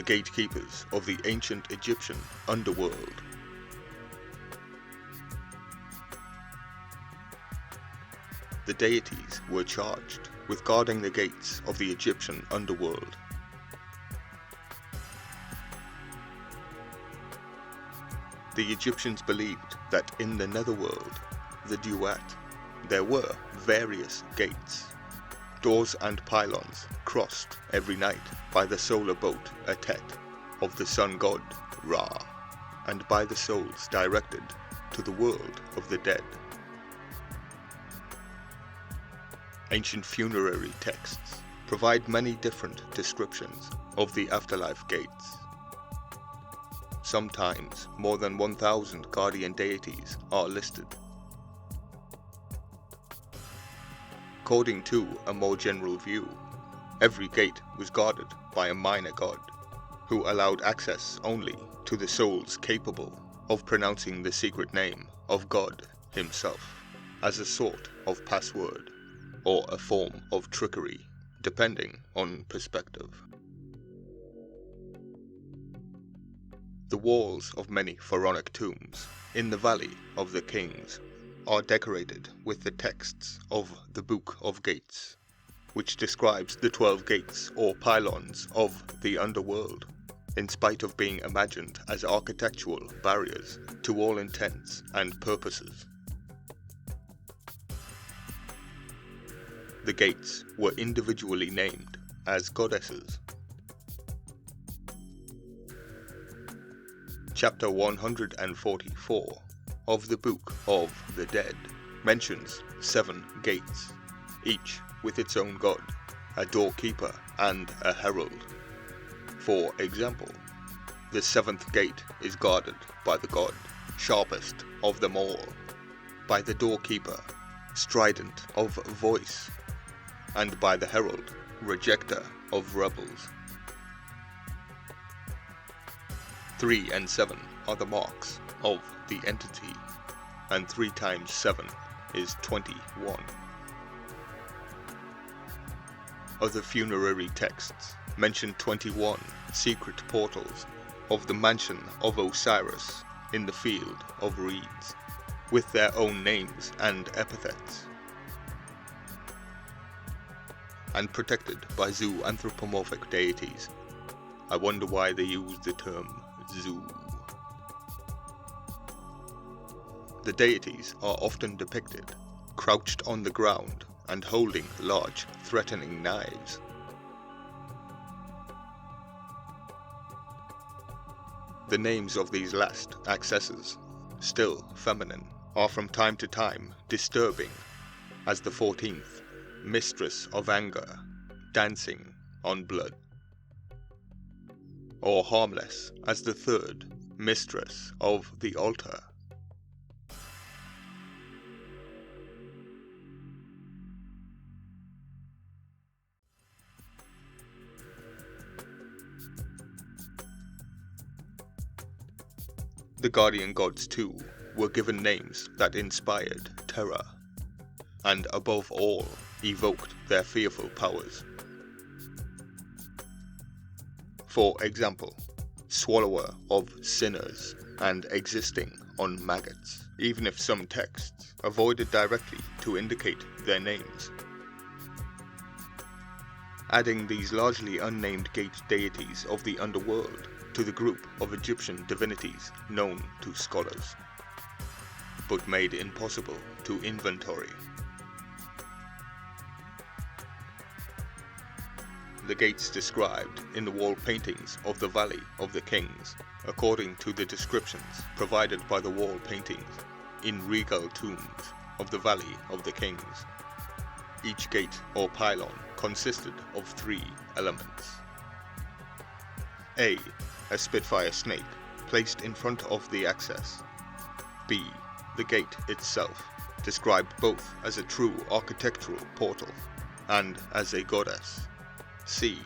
gatekeepers of the ancient Egyptian underworld. The deities were charged with guarding the gates of the Egyptian underworld. The Egyptians believed that in the netherworld, the Duat, there were various gates, doors and pylons crossed every night by the solar boat Atet of the sun god Ra, and by the souls directed to the world of the dead. Ancient funerary texts provide many different descriptions of the afterlife gates. Sometimes more than 1,000 guardian deities are listed. According to a more general view, every gate was guarded by a minor god, who allowed access only to the souls capable of pronouncing the secret name of God himself, as a sort of password, or a form of trickery, depending on perspective. The walls of many Pharaonic tombs in the Valley of the Kings are decorated with the texts of the Book of Gates, which describes the 12 gates or pylons of the underworld, in spite of being imagined as architectural barriers to all intents and purposes. The gates were individually named as goddesses. Chapter 144 of the Book of the Dead mentions 7 gates, each with its own god, a doorkeeper and a herald. For example, the 7th gate is guarded by the god, sharpest of them all, by the doorkeeper, strident of voice, and by the herald, rejecter of rebels. 3 and 7 are the marks of the entity, and 3 times 7 is 21. Other funerary texts mention 21 secret portals of the mansion of Osiris in the field of reeds, with their own names and epithets, and protected by zoanthropomorphic deities. I wonder why they use the term zoo. The deities are often depicted crouched on the ground and holding large, threatening knives. The names of these last accessors, still feminine, are from time to time disturbing, as the 14th, Mistress of Anger, dancing on blood, or harmless as the 3rd, Mistress of the Altar. The guardian gods too were given names that inspired terror, and above all evoked their fearful powers. For example, swallower of sinners and existing on maggots, even if some texts avoided directly to indicate their names. Adding these largely unnamed gate deities of the underworld to the group of Egyptian divinities known to scholars, but made impossible to inventory. The gates described in the wall paintings of the Valley of the Kings, according to the descriptions provided by the wall paintings in regal tombs of the Valley of the Kings. Each gate or pylon consisted of 3 elements. A Spitfire snake placed in front of the access. B. The gate itself, described both as a true architectural portal and as a goddess. C.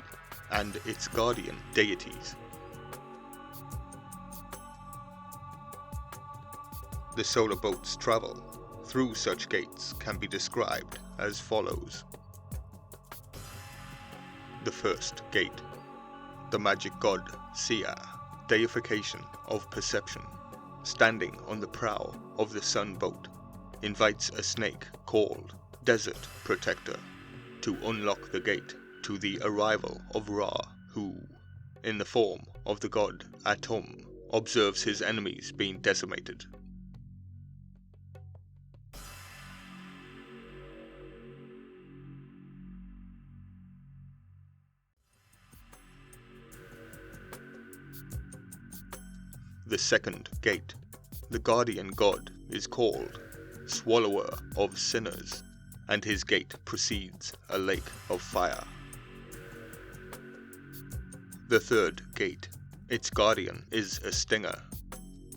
And its guardian deities. The solar boat's travel through such gates can be described as follows. The first gate. the magic god Sia, deification of perception, standing on the prow of the sun boat, invites a snake called Desert Protector to unlock the gate to the arrival of Ra, who, in the form of the god Atum, observes his enemies being decimated. The second gate. The guardian god is called Swallower of Sinners, and his gate precedes a lake of fire. The third gate. Its guardian is a stinger,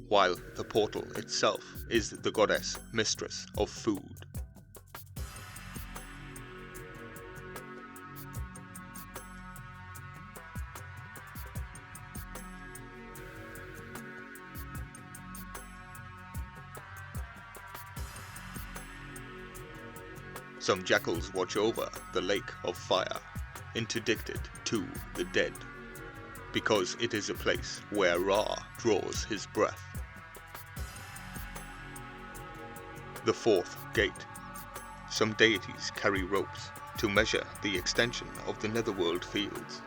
while the portal itself is the goddess mistress of food. Some jackals watch over the lake of fire, interdicted to the dead, because it is a place where Ra draws his breath. The fourth gate. Some deities carry ropes to measure the extension of the netherworld fields,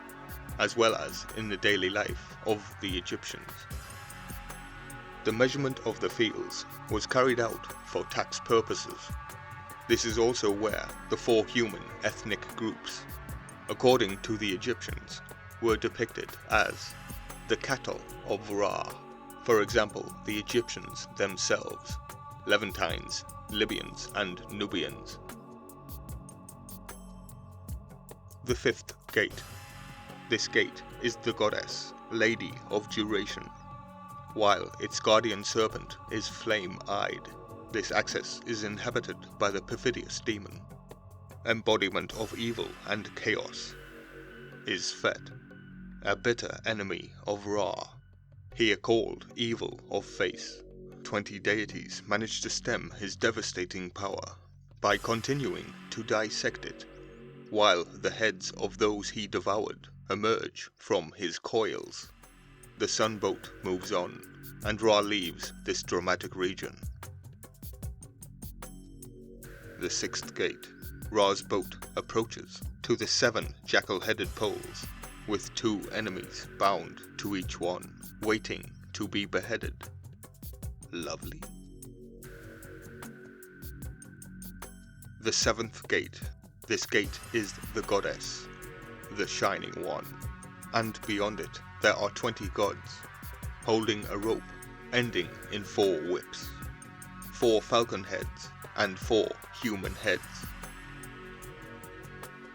as well as in the daily life of the Egyptians. The measurement of the fields was carried out for tax purposes. This is also where the four human ethnic groups, according to the Egyptians, were depicted as the cattle of Ra. For example, the Egyptians themselves, Levantines, Libyans, and Nubians. The fifth gate. This gate is the goddess, Lady of Duration, while its guardian serpent is flame-eyed. This access is inhabited by the perfidious demon, embodiment of evil and chaos, is Fet, a bitter enemy of Ra, here called Evil of Face. 20 deities managed to stem his devastating power by continuing to dissect it, while the heads of those he devoured emerge from his coils. The sun boat moves on, and Ra leaves this dramatic region. The sixth gate. Ra's boat approaches to the 7 jackal-headed poles, with 2 enemies bound to each one, waiting to be beheaded. Lovely. The 7th gate. This gate is the goddess, the Shining One, and beyond it there are 20 gods, holding a rope ending in 4 whips, 4 falcon heads, and 4 human heads.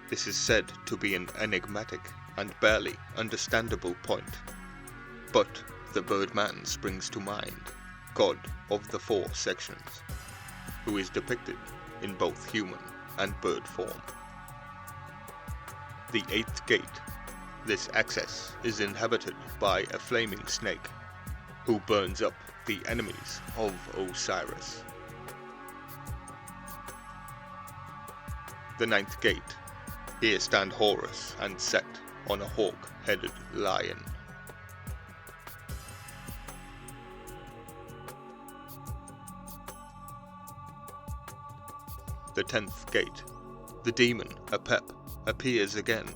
This is said to be an enigmatic and barely understandable point, but the Birdman springs to mind, god of the 4 sections, who is depicted in both human and bird form. The 8th gate. This access is inhabited by a flaming snake, who burns up the enemies of Osiris. The 9th gate. Here stand Horus and Set on a hawk-headed lion. The 10th gate. The demon, Apep, appears again,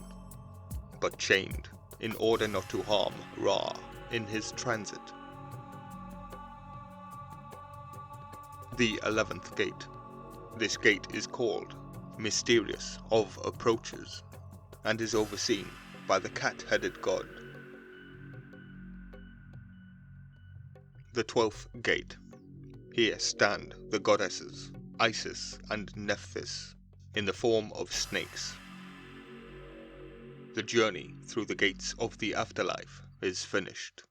but chained, in order not to harm Ra in his transit. The 11th gate. This gate is called Mysterious of Approaches, and is overseen by the cat-headed god. The 12th gate. Here stand the goddesses, Isis and Nephthys, in the form of snakes. The journey through the gates of the afterlife is finished,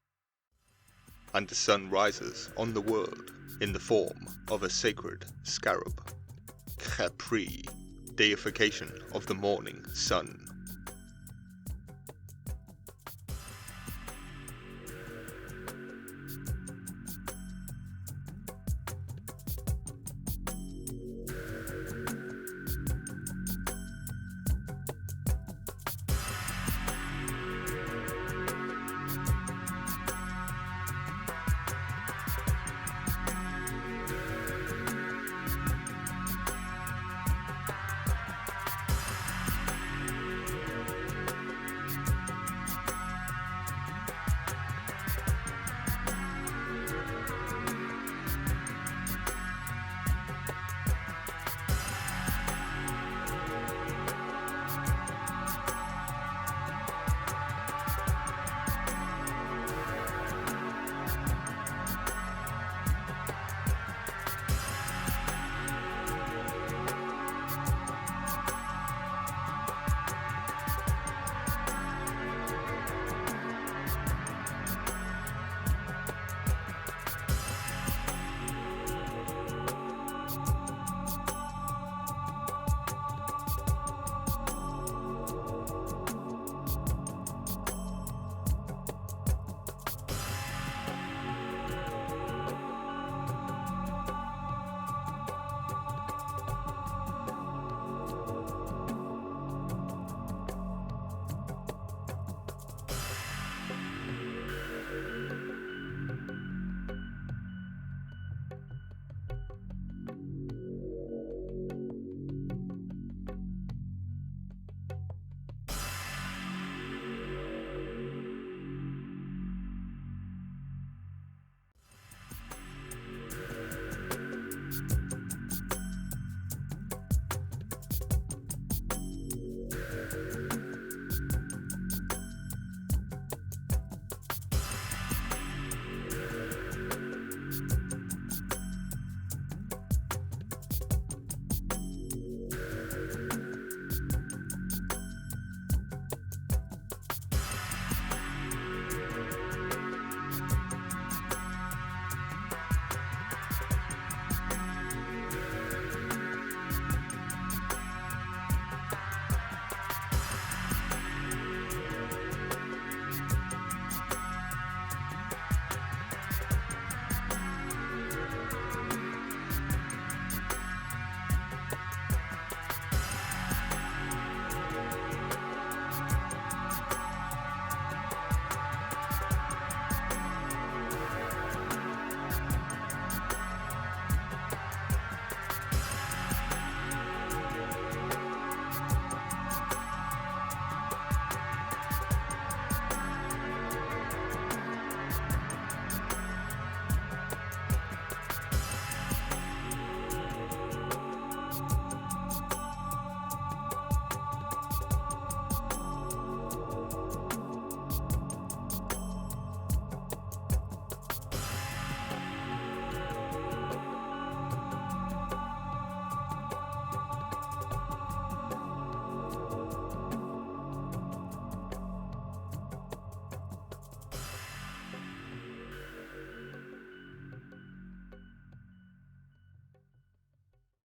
and the sun rises on the world in the form of a sacred scarab, Khapri, deification of the morning sun.